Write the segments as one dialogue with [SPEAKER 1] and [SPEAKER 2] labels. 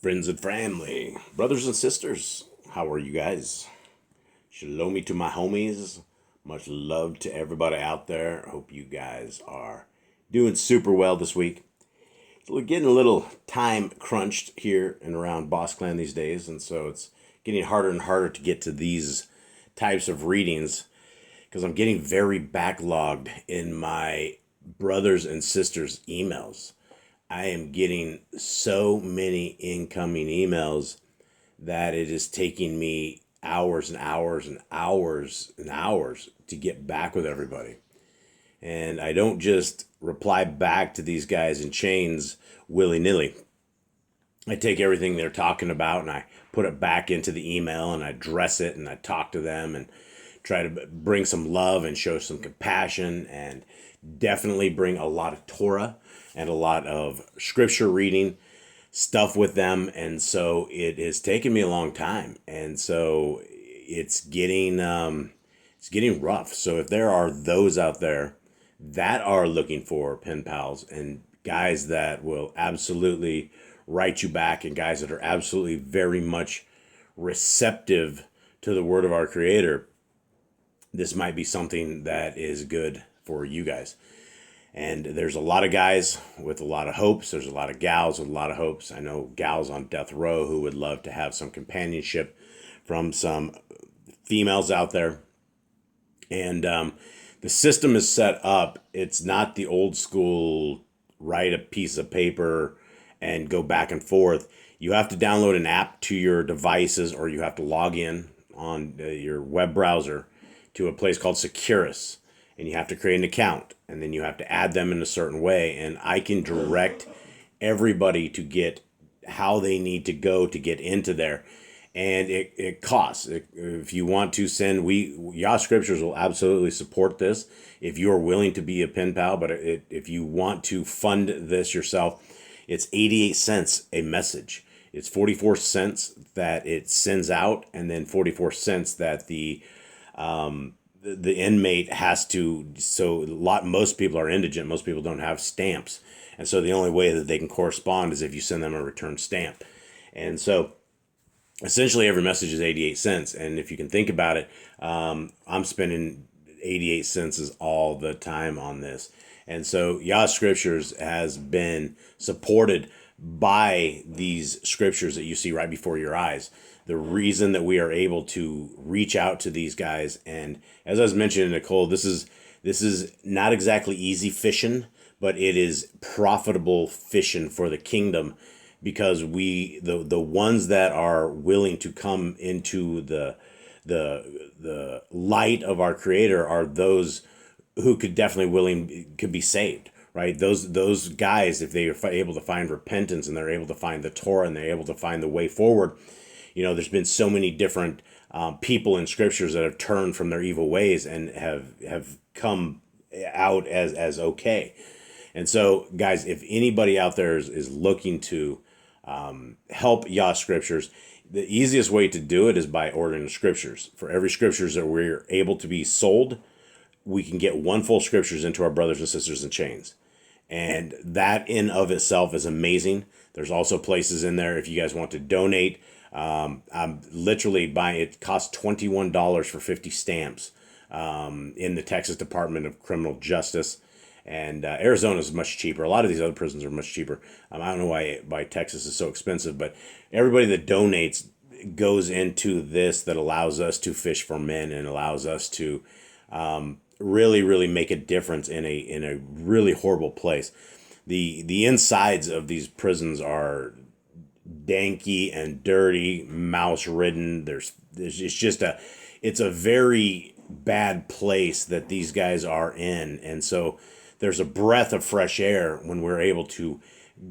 [SPEAKER 1] Friends and family, brothers and sisters, how are you guys? Shalom to my homies. Much love to everybody out there. Hope you guys are doing super well this week. So we're getting a little time crunched here and around Boss Clan these days, and so it's getting harder and harder to get to these types of readings because I'm getting very backlogged in my brothers and sisters' emails. I am getting so many incoming emails that it is taking me hours and hours and hours and hours to get back with everybody. And I don't just reply back to these guys in chains willy-nilly. I take everything they're talking about and I put it back into the email and I address it and I talk to them and try to bring some love and show some compassion and definitely bring a lot of Torah and a lot of scripture reading stuff with them. And so it has taken me a long time. And so it's getting rough. So if there are those out there that are looking for pen pals and guys that will absolutely write you back and guys that are absolutely very much receptive to the word of our Creator, this might be something that is good for you guys. And there's a lot of guys with a lot of hopes. There's a lot of gals with a lot of hopes. I know gals on death row who would love to have some companionship from some females out there. And the system is set up. It's not the old school write a piece of paper and go back and forth. You have to download an app to your devices or you have to log in on your web browser to a place called Securus. And you have to create an account and then you have to add them in a certain way. And I can direct everybody to get how they need to go to get into there. And it costs. If you want to send, Yah Scriptures will absolutely support this if you are willing to be a pen pal. But if you want to fund this yourself, it's 88 cents a message. It's 44 cents that it sends out and then 44 cents that the inmate has to. So most people are indigent. Most people don't have stamps. And so the only way that they can correspond is if you send them a return stamp. And so essentially every message is 88 cents. And if you can think about it, I'm spending 88 cents all the time on this. And so Yah Scriptures has been supported by these scriptures that you see right before your eyes. The reason that we are able to reach out to these guys, and as I was mentioning, Nicole, this is not exactly easy fishing, but it is profitable fishing for the kingdom, because the ones that are willing to come into the light of our Creator are those who could be saved. Right, those guys, if they are able to find repentance and they're able to find the Torah and they're able to find the way forward. There's been so many different people in scriptures that have turned from their evil ways and have come out as okay. And so, guys, if anybody out there is looking to help Yah Scriptures, the easiest way to do it is by ordering the scriptures. For every scriptures that we're able to be sold, we can get one full scriptures into our brothers and sisters in chains. And that in of itself is amazing. There's also places in there if you guys want to donate. I'm literally buying, it costs $21 for 50 stamps in the Texas Department of Criminal Justice. And Arizona is much cheaper. A lot of these other prisons are much cheaper. I don't know why Texas is so expensive, but everybody that donates goes into this that allows us to fish for men and allows us to really, really make a difference in a really horrible place. The insides of these prisons are danky and dirty, mouse ridden. It's a very bad place that these guys are in. And so there's a breath of fresh air when we're able to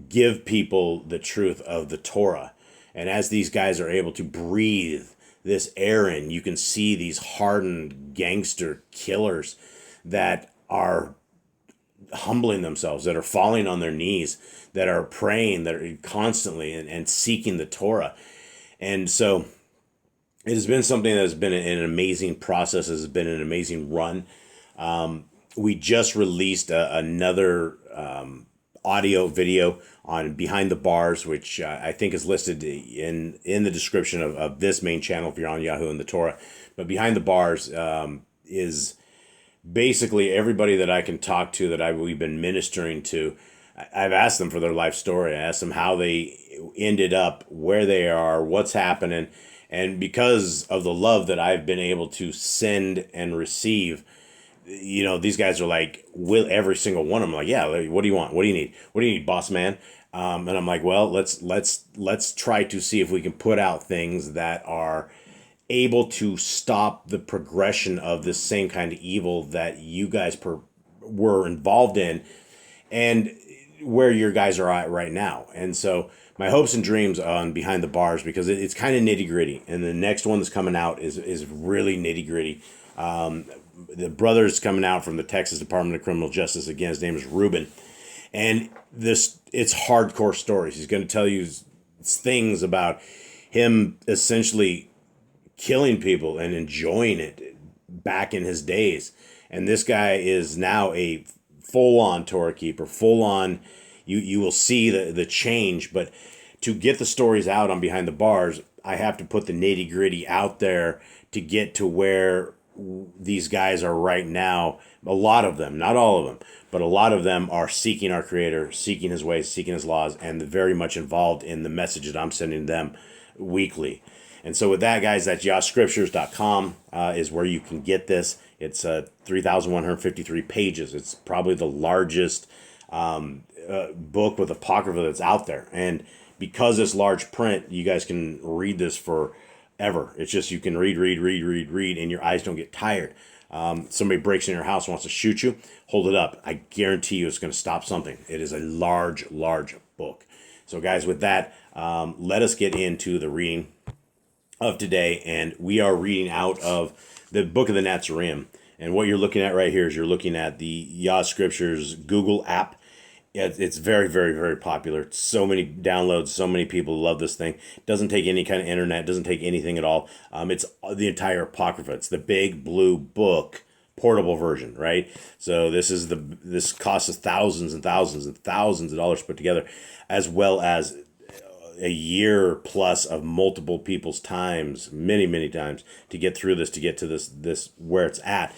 [SPEAKER 1] give people the truth of the Torah. And as these guys are able to breathe this air in, you can see these hardened gangster killers that are humbling themselves, that are falling on their knees, that are praying, that are constantly and seeking the Torah. And so it has been something that has been an amazing process, has been an amazing run. We just released another audio, video on Behind the Bars, which I think is listed in the description of this main channel if you're on Yahoo and the Torah. But Behind the Bars is basically everybody that I can talk to that we've been ministering to. I've asked them for their life story. I asked them how they ended up where they are, what's happening. And because of the love that I've been able to send and receive, these guys are like, every single one of them like, yeah, what do you want? What do you need? What do you need, boss man? And I'm like, well, let's try to see if we can put out things that are able to stop the progression of this same kind of evil that you guys were involved in, and where your guys are at right now. And so my hopes and dreams on Behind the Bars, because it's kind of nitty gritty, and the next one that's coming out is really nitty gritty. The brother's coming out from the Texas Department of Criminal Justice. Again, his name is Ruben, and it's hardcore stories. He's going to tell you things about him essentially killing people and enjoying it back in his days. And this guy is now a full-on Torah keeper, full-on. You will see the change. But to get the stories out on Behind the Bars, I have to put the nitty-gritty out there to get to where these guys are right now. A lot of them, not all of them, but a lot of them are seeking our Creator, seeking His ways, seeking His laws, and very much involved in the message that I'm sending them weekly. And so with that, guys, that's YahScriptures.com is where you can get this. It's 3,153 pages. It's probably the largest book with Apocrypha that's out there. And because it's large print, you guys can read this forever. It's just you can read, and your eyes don't get tired. Somebody breaks in your house, wants to shoot you, hold it up. I guarantee you it's going to stop something. It is a large book. So, guys, with that, let us get into the reading of today. And we are reading out of the book of the Nazarene. And what you're looking at right here is you're looking at the Yah Scriptures Google app. It's very, very, very popular. So many downloads. So many people love this thing. It doesn't take any kind of internet. It doesn't take anything at all. It's the entire Apocrypha. It's the big blue book, portable version, right? So this costs us thousands and thousands and thousands of dollars put together, as well as a year plus of multiple people's times, many times, to get through this, to get to this where it's at.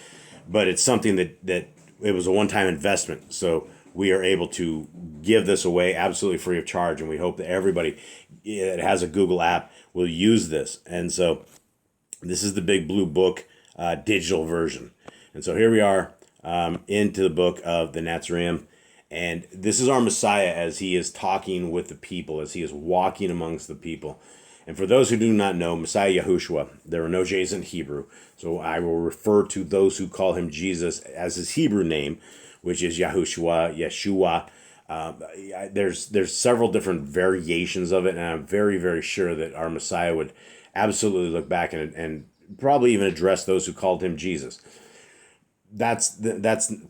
[SPEAKER 1] But it's something that it was a one-time investment. So we are able to give this away absolutely free of charge, and we hope that everybody that has a Google app will use this. And so this is the big blue book digital version. And so here we are into the book of the Nazarene. And this is our Messiah as he is talking with the people, as he is walking amongst the people. And for those who do not know, Messiah Yahushua, there are no J's in Hebrew. So I will refer to those who call him Jesus as his Hebrew name, which is Yahushua, Yeshua. There's several different variations of it, and I'm very, very sure that our Messiah would absolutely look back and probably even address those who called him Jesus. That's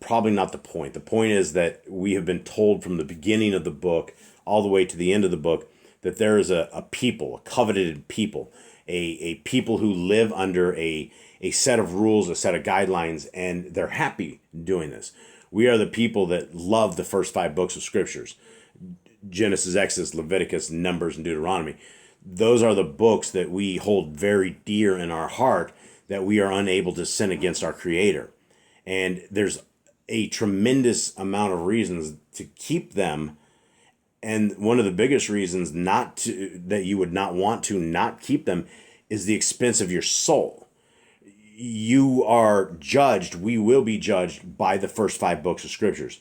[SPEAKER 1] probably not the point. The point is that we have been told from the beginning of the book all the way to the end of the book that there is a people, a coveted people, a people who live under a set of rules, a set of guidelines, and they're happy doing this. We are the people that love the first 5 books of Scriptures: Genesis, Exodus, Leviticus, Numbers, and Deuteronomy. Those are the books that we hold very dear in our heart, that we are unable to sin against our Creator. And there's a tremendous amount of reasons to keep them. And one of the biggest reasons that you would not want to not keep them is the expense of your soul. You are judged, we will be judged by the first 5 books of Scriptures.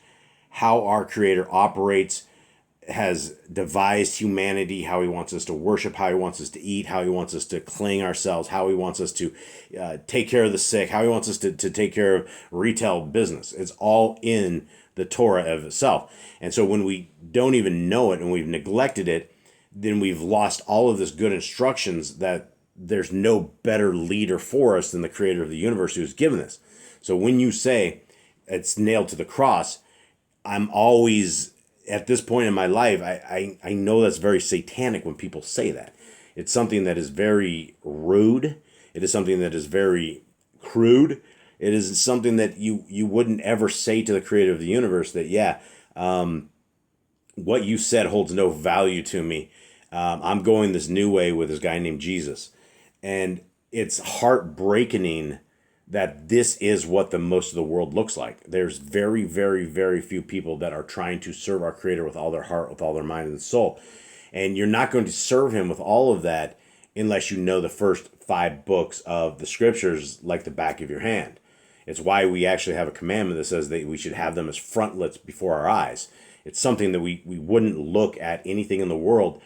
[SPEAKER 1] How our Creator operates, has devised humanity, how he wants us to worship, how he wants us to eat, how he wants us to clean ourselves, how he wants us to take care of the sick, how he wants us to take care of retail business. It's all in the Torah of itself. And so when we don't even know it and we've neglected it, then we've lost all of this good instructions that there's no better leader for us than the Creator of the universe who's given us. So when you say it's nailed to the cross, I'm always, at this point in my life, I know that's very satanic when people say that. It's something that is very rude. It is something that is very crude. It is something that you wouldn't ever say to the Creator of the universe that, what you said holds no value to me. I'm going this new way with this guy named Jesus. And it's heartbreaking that this is what the most of the world looks like. There's very, very, very few people that are trying to serve our Creator with all their heart, with all their mind and soul. And you're not going to serve Him with all of that unless you know the first 5 books of the Scriptures like the back of your hand. It's why we actually have a commandment that says that we should have them as frontlets before our eyes. It's something that we wouldn't look at anything in the world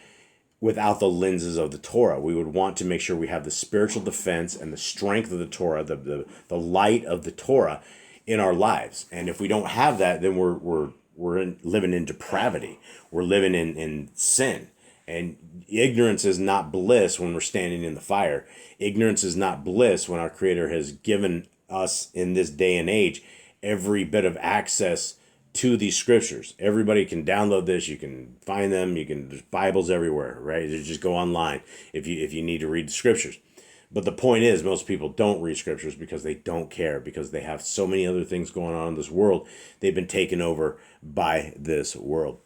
[SPEAKER 1] without the lenses of the Torah. We would want to make sure we have the spiritual defense and the strength of the Torah, the light of the Torah in our lives. And if we don't have that, then we're living in depravity. We're living in sin. And ignorance is not bliss when we're standing in the fire. Ignorance is not bliss when our Creator has given us in this day and age every bit of access to these scriptures. Everybody can download this. You can find them. There's Bibles everywhere, right? You just go online if you need to read the scriptures. But the point is, most people don't read scriptures because they don't care, because they have so many other things going on in this world. They've been taken over by this world.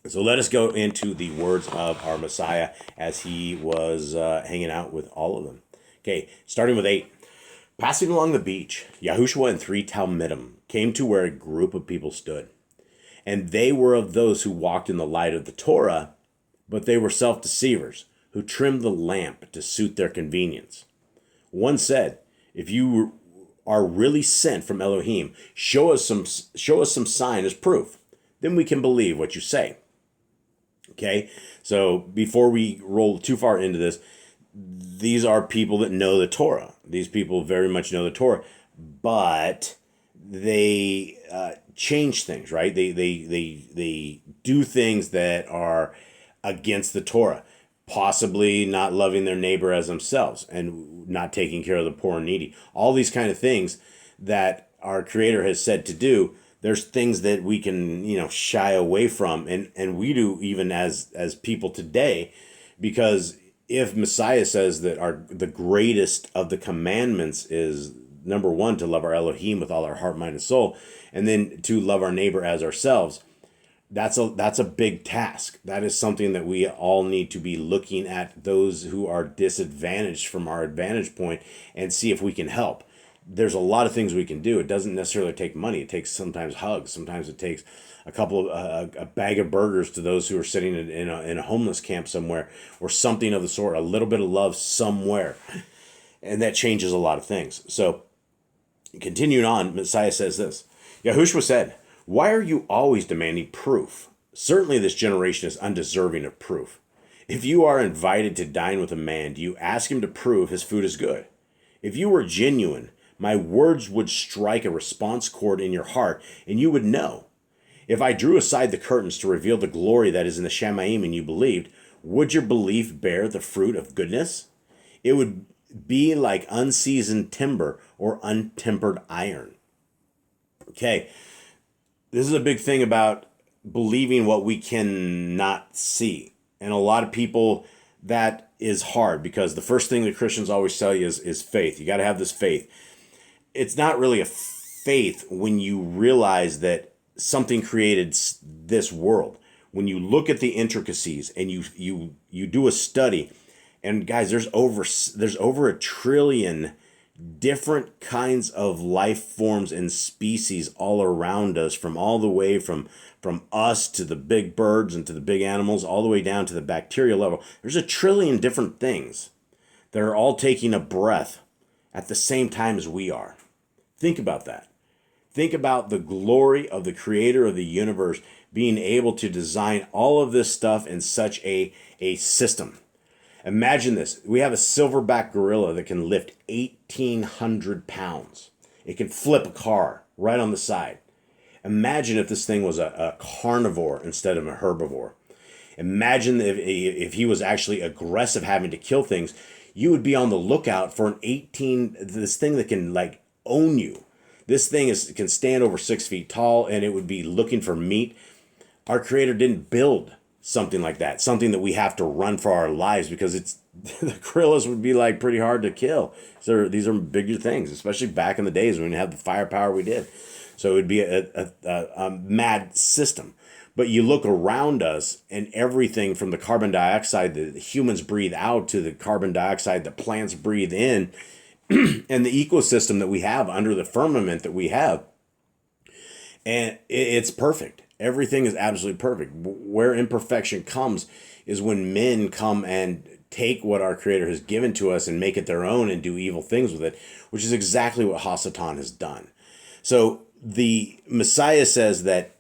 [SPEAKER 1] So let us go into the words of our Messiah as he was hanging out with all of them. Okay, starting with 8. Passing along the beach, Yahushua and 3 Talmidim came to where a group of people stood. And they were of those who walked in the light of the Torah, but they were self-deceivers, who trimmed the lamp to suit their convenience. One said, "If you are really sent from Elohim, show us some sign as proof. Then we can believe what you say." Okay, so before we roll too far into this, these are people that know the Torah. These people very much know the Torah, but they change things, right? They do things that are against the Torah, possibly not loving their neighbor as themselves and not taking care of the poor and needy. All these kind of things that our Creator has said to do. There's things that we can, shy away from, and we do even as people today, because if Messiah says that the greatest of the commandments is, number 1, to love our Elohim with all our heart, mind, and soul, and then to love our neighbor as ourselves, that's a big task. That is something that we all need to be looking at those who are disadvantaged from our advantage point and see if we can help. There's a lot of things we can do. It doesn't necessarily take money. It takes sometimes hugs. Sometimes it takes a bag of burgers to those who are sitting in a homeless camp somewhere, or something of the sort, a little bit of love somewhere. And that changes a lot of things. So continuing on, Messiah says this. Yahushua said, "Why are you always demanding proof? Certainly this generation is undeserving of proof. If you are invited to dine with a man, do you ask him to prove his food is good? If you were genuine, my words would strike a response chord in your heart, and you would know. If I drew aside the curtains to reveal the glory that is in the Shamayim and you believed, would your belief bear the fruit of goodness? It would be like unseasoned timber or untempered iron." Okay, this is a big thing about believing what we cannot see. And a lot of people, that is hard, because the first thing that Christians always tell you is faith. You got to have this faith. It's not really a faith when you realize that something created this world. When you look at the intricacies and you do a study, and guys, there's over 1 trillion different kinds of life forms and species all around us, from all the way from us to the big birds and to the big animals, all the way down to the bacterial level. There's 1 trillion different things that are all taking a breath at the same time as we are. Think about that. Think about the glory of the Creator of the universe being able to design all of this stuff in such a system. Imagine this. We have a silverback gorilla that can lift 1,800 pounds. It can flip a car right on the side. Imagine if this thing was a carnivore instead of a herbivore. Imagine if he was actually aggressive, having to kill things. You would be on the lookout for this thing that can own you. This thing can stand over 6 feet tall, and it would be looking for meat. Our Creator didn't build something like that, something that we have to run for our lives, because the gorillas would be pretty hard to kill. So these are bigger things, especially back in the days when we had the firepower we did. So it would be a mad system. But you look around us and everything from the carbon dioxide that humans breathe out to the carbon dioxide that plants breathe in, and the ecosystem that we have under the firmament that we have, and it's perfect. Everything is absolutely perfect. Where imperfection comes is when men come and take what our Creator has given to us and make it their own and do evil things with it, which is exactly what Hasatan has done. So the Messiah says that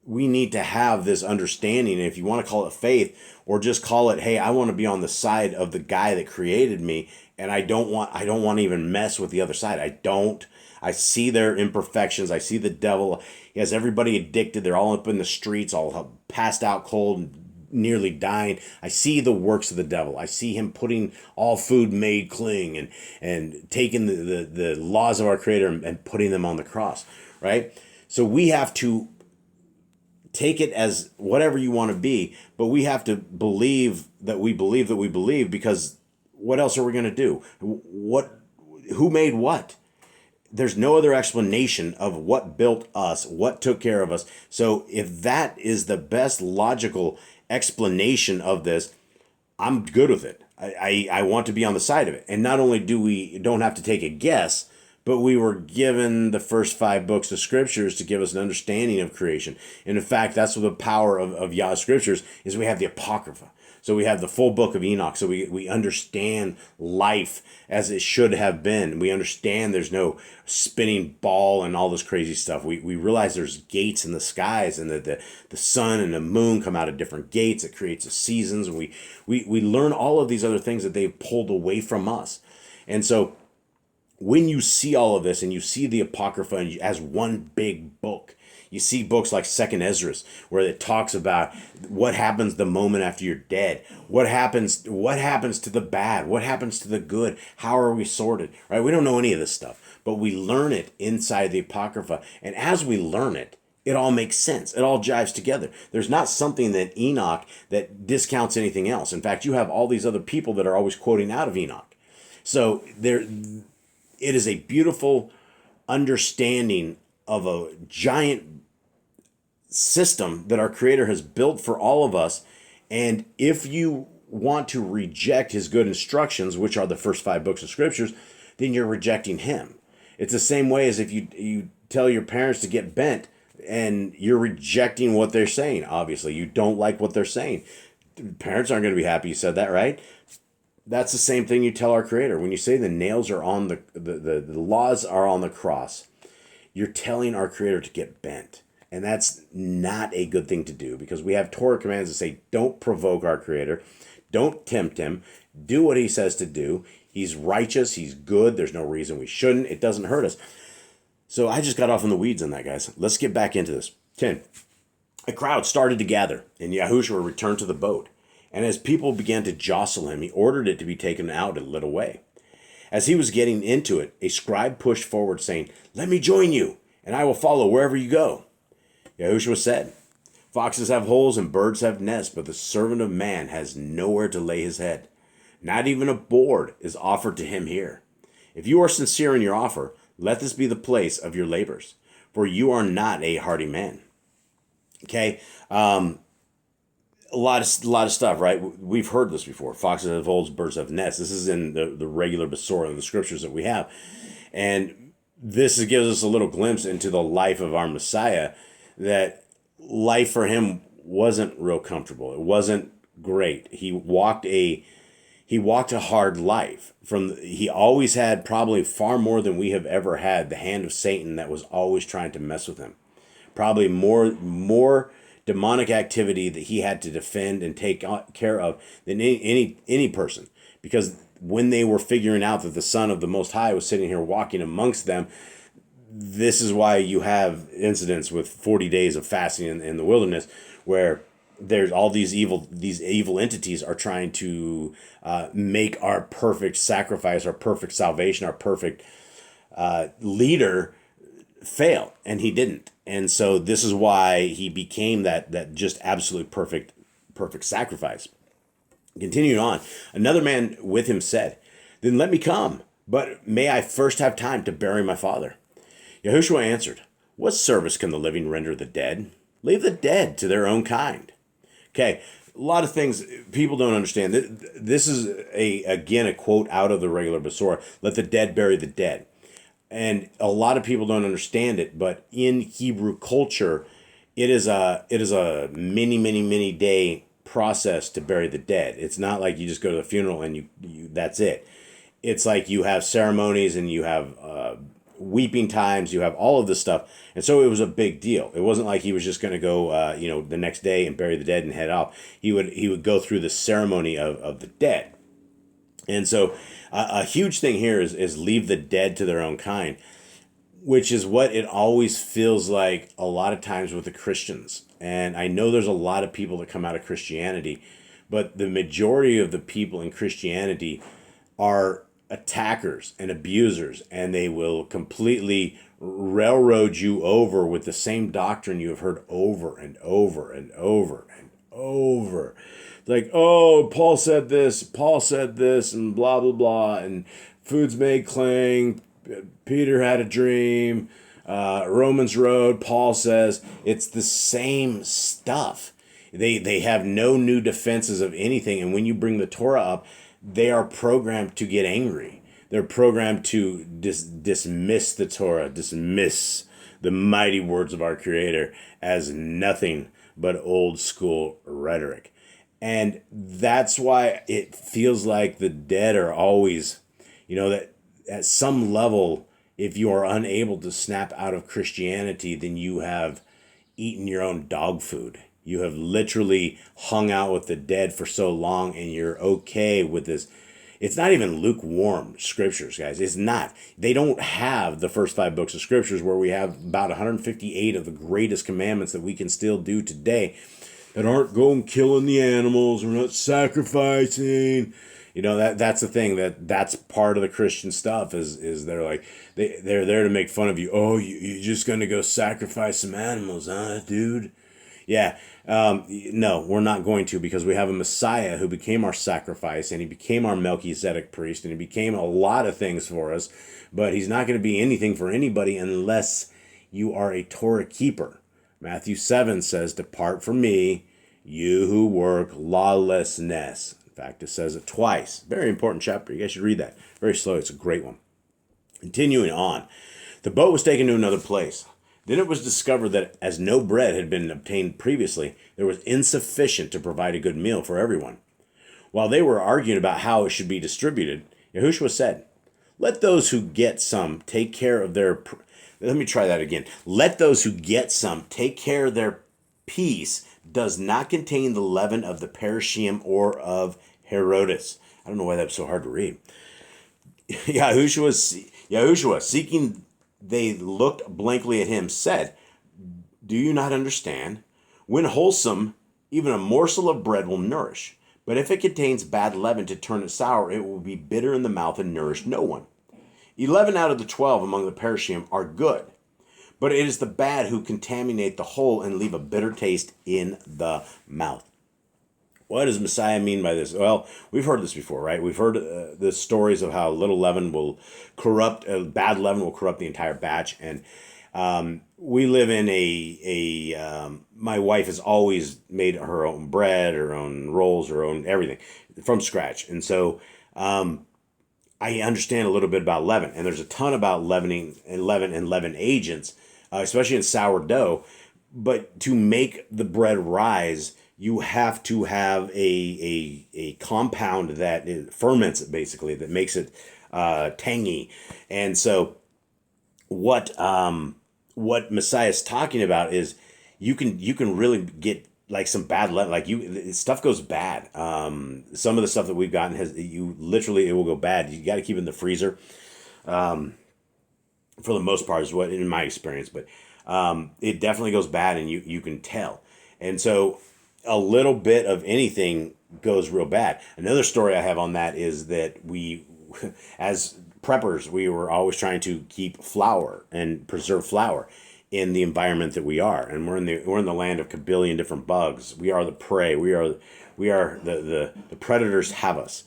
[SPEAKER 1] we need to have this understanding. And if you want to call it faith, or just call it, hey, I want to be on the side of the guy that created me, and I don't want to even mess with the other side. I see their imperfections. I see the devil. He has everybody addicted. They're all up in the streets, all passed out cold, nearly dying. I see the works of the devil. I see him putting all food made cling and taking the laws of our Creator and putting them on the cross, right? So we have to take it as whatever you want to be, but we have to believe that we believe that we believe, because what else are we going to do? Who made what? There's no other explanation of what built us, what took care of us. So if that is the best logical explanation of this, I'm good with it. I want to be on the side of it. And not only don't have to take a guess, but we were given the first 5 books of scriptures to give us an understanding of creation. And in fact, that's what the power of Yah Scriptures is. We have the Apocrypha. So we have the full book of Enoch. So we understand life as it should have been. We understand there's no spinning ball and all this crazy stuff. We realize there's gates in the skies, and that the sun and the moon come out of different gates. It creates the seasons. And we learn all of these other things that they've pulled away from us. And so when you see all of this and you see the Apocrypha as one big book, you see books like Second Esdras, where it talks about what happens the moment after you're dead. What happens to the bad? What happens to the good? How are we sorted? Right? We don't know any of this stuff, but we learn it inside the Apocrypha. And as we learn it, it all makes sense. It all jives together. There's not something that Enoch that discounts anything else. In fact, you have all these other people that are always quoting out of Enoch. So it is a beautiful understanding of a giant system that our Creator has built for all of us. And if you want to reject his good instructions, which are the first 5 books of scriptures, then you're rejecting him. It's the same way as if you tell your parents to get bent and you're rejecting what they're saying. Obviously, you don't like what they're saying. Parents aren't going to be happy you said that, right? That's the same thing you tell our Creator. When you say the nails are on the laws are on the cross, you're telling our Creator to get bent. And that's not a good thing to do, because we have Torah commands that say, don't provoke our Creator. Don't tempt him. Do what he says to do. He's righteous. He's good. There's no reason we shouldn't. It doesn't hurt us. So I just got off in the weeds on that, guys. Let's get back into this. 10. A crowd started to gather, and Yahushua returned to the boat. And as people began to jostle him, he ordered it to be taken out and led away. As he was getting into it, a scribe pushed forward, saying, "Let me join you, and I will follow wherever you go." Yahushua said, "Foxes have holes and birds have nests, but the servant of man has nowhere to lay his head. Not even a board is offered to him here. If you are sincere in your offer, let this be the place of your labors, for you are not a hardy man." Okay, a lot of stuff, right? We've heard this before. Foxes have holes, birds have nests. This is in the regular Besorah, the scriptures that we have. And this gives us a little glimpse into the life of our Messiah, that life for him wasn't real comfortable. It wasn't great. He walked a hard life. He always had, probably far more than we have ever had, the hand of Satan that was always trying to mess with him. Probably more demonic activity that he had to defend and take care of than any person. Because when they were figuring out that the Son of the Most High was sitting here walking amongst them, this is why you have incidents with 40 days of fasting in the wilderness, where there's all these evil entities are trying to make our perfect sacrifice, our perfect salvation, our perfect leader fail, and he didn't. And so this is why he became that just absolute perfect sacrifice. Continuing on, another man with him said, "Then let me come, but may I first have time to bury my father." Yahushua answered, "What service can the living render the dead? Leave the dead to their own kind. Okay, a lot of things people don't understand. This is again a quote out of the regular Besorah. Let the dead bury the dead. And a lot of people don't understand it, but in Hebrew culture, it is a many day process to bury the dead. It's not like you just go to the funeral and you that's it. It's like you have ceremonies and you have weeping times, you have all of this stuff. And so it was a big deal. It wasn't like he was just going to go, the next day and bury the dead and head off. He would go through the ceremony of the dead. And so a huge thing here is leave the dead to their own kind, which is what it always feels like a lot of times with the Christians. And I know there's a lot of people that come out of Christianity, but the majority of the people in Christianity are attackers and abusers, and they will completely railroad you over with the same doctrine you have heard over and over and over and over. Like, oh, Paul said this, and blah, blah, blah, and foods made cling, Peter had a dream, Romans road, Paul says. It's the same stuff. They have no new defenses of anything, and when you bring the Torah up, they are programmed to get angry. They're programmed to dismiss the Torah, dismiss the mighty words of our Creator as nothing but old school rhetoric. And that's why it feels like the dead are always, that at some level, if you are unable to snap out of Christianity, then you have eaten your own dog food. You have literally hung out with the dead for so long, and you're okay with this. It's not even lukewarm scriptures, guys. It's not. They don't have the first 5 books of scriptures where we have about 158 of the greatest commandments that we can still do today that aren't going killing the animals. We're not sacrificing. That's the thing, that's part of the Christian stuff is they're like, they're there to make fun of you. Oh, you're just going to go sacrifice some animals, huh, dude? Yeah. No, we're not going to, because we have a Messiah who became our sacrifice, and he became our Melchizedek priest, and he became a lot of things for us, but he's not going to be anything for anybody unless you are a Torah keeper. Matthew 7 says, "Depart from me, you who work lawlessness." In fact, it says it twice. Very important chapter. You guys should read that. Very slow. It's a great one. Continuing on, the boat was taken to another place. Then it was discovered that as no bread had been obtained previously, there was insufficient to provide a good meal for everyone. While they were arguing about how it should be distributed, Yahushua said, "Let those who get some take care of their..." Let me try that again. "Let those who get some take care of their peace does not contain the leaven of the Perishim or of Herodes." I don't know why that's so hard to read. Yahushua, seeking they looked blankly at him, said, "Do you not understand? When wholesome, even a morsel of bread will nourish. But if it contains bad leaven to turn it sour, it will be bitter in the mouth and nourish no one. 11 out of the 12 among the Perishim are good, but it is the bad who contaminate the whole and leave a bitter taste in the mouth." What does Messiah mean by this? Well, we've heard this before, right? We've heard the stories of how little leaven will corrupt, bad leaven will corrupt the entire batch. And we live in my wife has always made her own bread, her own rolls, her own everything from scratch. And so I understand a little bit about leaven. And there's a ton about leavening and leaven agents, especially in sourdough. But to make the bread rise, you have to have a compound that ferments it, basically, that makes it tangy. And so what Messiah is talking about is you can really get like some bad leaven, like stuff goes bad. Some of the stuff that we've gotten it will go bad. You got to keep it in the freezer. For the most part is what in my experience, but it definitely goes bad, and you can tell. And so a little bit of anything goes real bad. Another story I have on that is that we, as preppers, we were always trying to keep flour and preserve flour in the environment that we are. And we're in the land of a billion different bugs. We are the prey. We are the predators have us.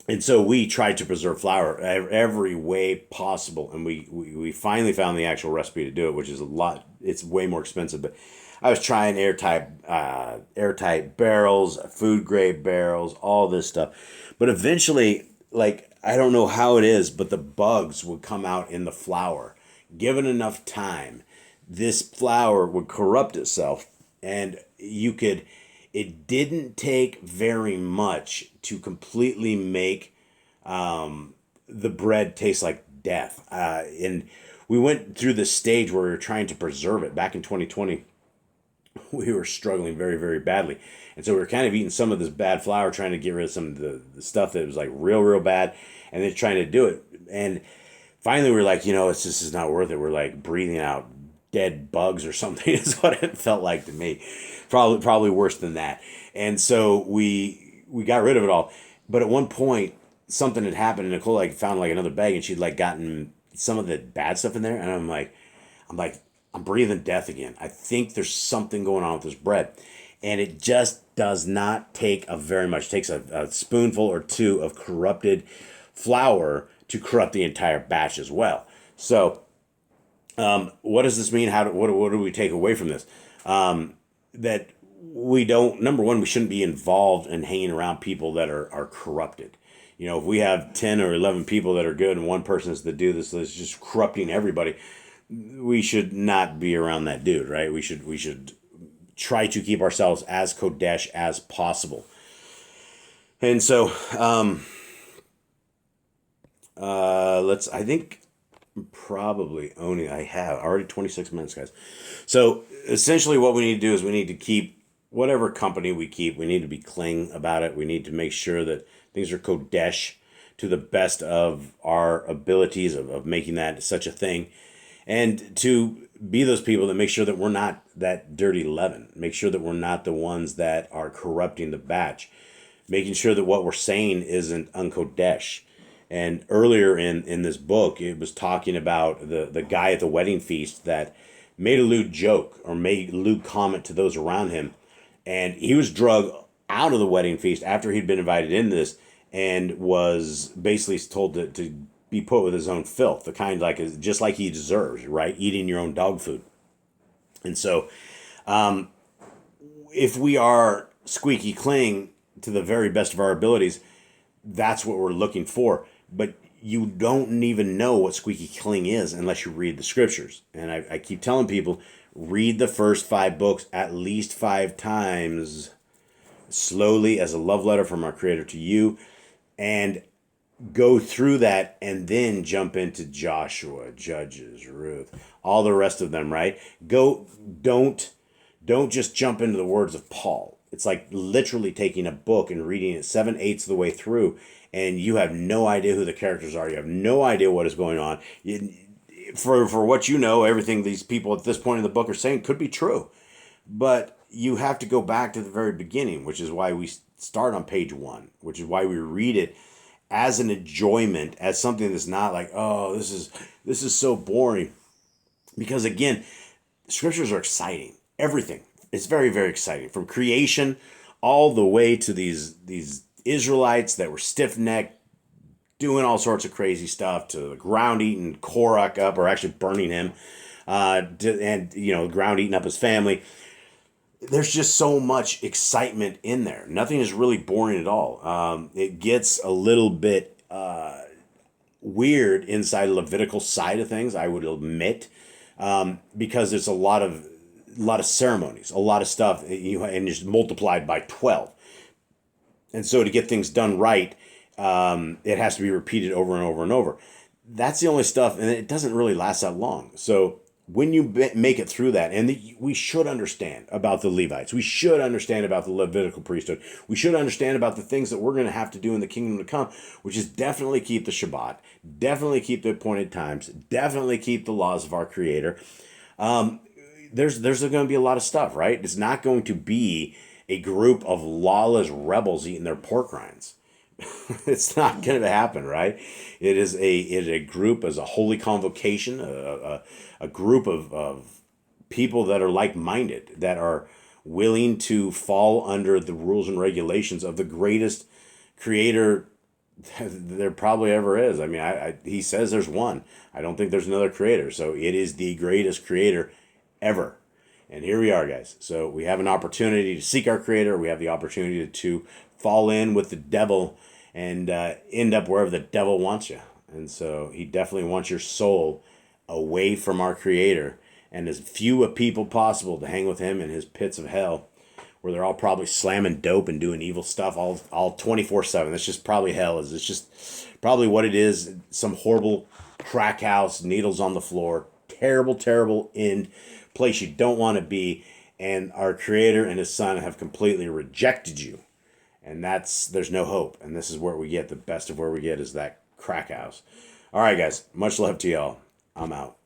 [SPEAKER 1] And so we tried to preserve flour every way possible, and we finally found the actual recipe to do it, which is a lot. It's way more expensive, but I was trying airtight barrels, food grade barrels, all this stuff, but eventually, like I don't know how it is, but the bugs would come out in the flour. Given enough time, this flour would corrupt itself, and you could. It didn't take very much to completely make the bread taste like death. And we went through this stage where we were trying to preserve it. Back in 2020, we were struggling very, very badly. And so we were kind of eating some of this bad flour, trying to get rid of some of the stuff that was like real, real bad, and then trying to do it. And finally, we were like, it's just is not worth it. We're like breathing out dead bugs or something is what it felt like to me. Probably worse than that. And so we got rid of it all. But at one point, something had happened, and Nicole like found like another bag, and she'd like gotten some of the bad stuff in there, and I'm breathing death again. I think there's something going on with this bread, and it just does not take a very much. It takes a spoonful or two of corrupted flour to corrupt the entire batch as well. So, what does this mean? What do we take away from this? That we don't. Number one, we shouldn't be involved in hanging around people that are corrupted. If we have 10 or 11 people that are good and one person is to do this that's just corrupting everybody, we should not be around that dude, right? We should try to keep ourselves as Kodesh as possible. And so, I think probably I have already 26 minutes, guys. So essentially what we need to do is we need to keep whatever company we keep. We need to be clean about it. We need to make sure that things are Kodesh to the best of our abilities of making that such a thing. And to be those people that make sure that we're not that dirty leaven. Make sure that we're not the ones that are corrupting the batch. Making sure that what we're saying isn't unkodesh. And earlier in this book, it was talking about the guy at the wedding feast that made a lewd joke or made a lewd comment to those around him. And he was drugged out of the wedding feast after he'd been invited in this and was basically told to be put with his own filth, the kind just like he deserves, right? Eating your own dog food. And so if we are squeaky clean to the very best of our abilities, that's what we're looking for. But you don't even know what squeaky clean is unless you read the scriptures. And I keep telling people, read the first 5 books at least 5 times slowly as a love letter from our Creator to you, and go through that and then jump into Joshua, Judges, Ruth, all the rest of them, right? Don't just jump into the words of Paul. It's like literally taking a book and reading it 7/8 of the way through, and you have no idea who the characters are. You have no idea what is going on. For what you know, everything these people at this point in the book are saying could be true. But you have to go back to the very beginning, which is why we start on page 1, which is why we read it as an enjoyment, as something that's not like, oh, this is so boring. Because again, scriptures are exciting. Everything. It's very, very exciting. From creation all the way to these Israelites that were stiff-necked, doing all sorts of crazy stuff, to the ground eating Korach up, or actually burning him, and ground eating up his family. There's just so much excitement in there. Nothing is really boring at all. It gets a little bit weird inside the Levitical side of things, I would admit, because there's a lot of ceremonies, a lot of stuff, and just multiplied by 12. And so to get things done right, it has to be repeated over and over and over. That's the only stuff, and it doesn't really last that long. So when you make it through that, and we should understand about the Levites, we should understand about the Levitical priesthood, we should understand about the things that we're going to have to do in the kingdom to come, which is definitely keep the Shabbat, definitely keep the appointed times, definitely keep the laws of our Creator. There's going to be a lot of stuff, right? It's not going to be a group of lawless rebels eating their pork rinds. It's not going to happen, right? It is a group, as a holy convocation, a group of people that are like-minded, that are willing to fall under the rules and regulations of the greatest Creator there probably ever is. I mean, he says there's one. I don't think there's another creator. So it is the greatest creator ever. And here we are, guys. So we have an opportunity to seek our creator. We have the opportunity to fall in with the devil and end up wherever the devil wants you. And so he definitely wants your soul away from our creator and as few a people possible to hang with him in his pits of hell, where they're all probably slamming dope and doing evil stuff all 24/7. That's just probably hell. It's just probably what it is. Some horrible crack house, needles on the floor, terrible, terrible end, place you don't want to be. And our creator and his son have completely rejected you. And there's no hope. And this is where we get the best of where we get is that crack house. All right, guys. Much love to y'all. I'm out.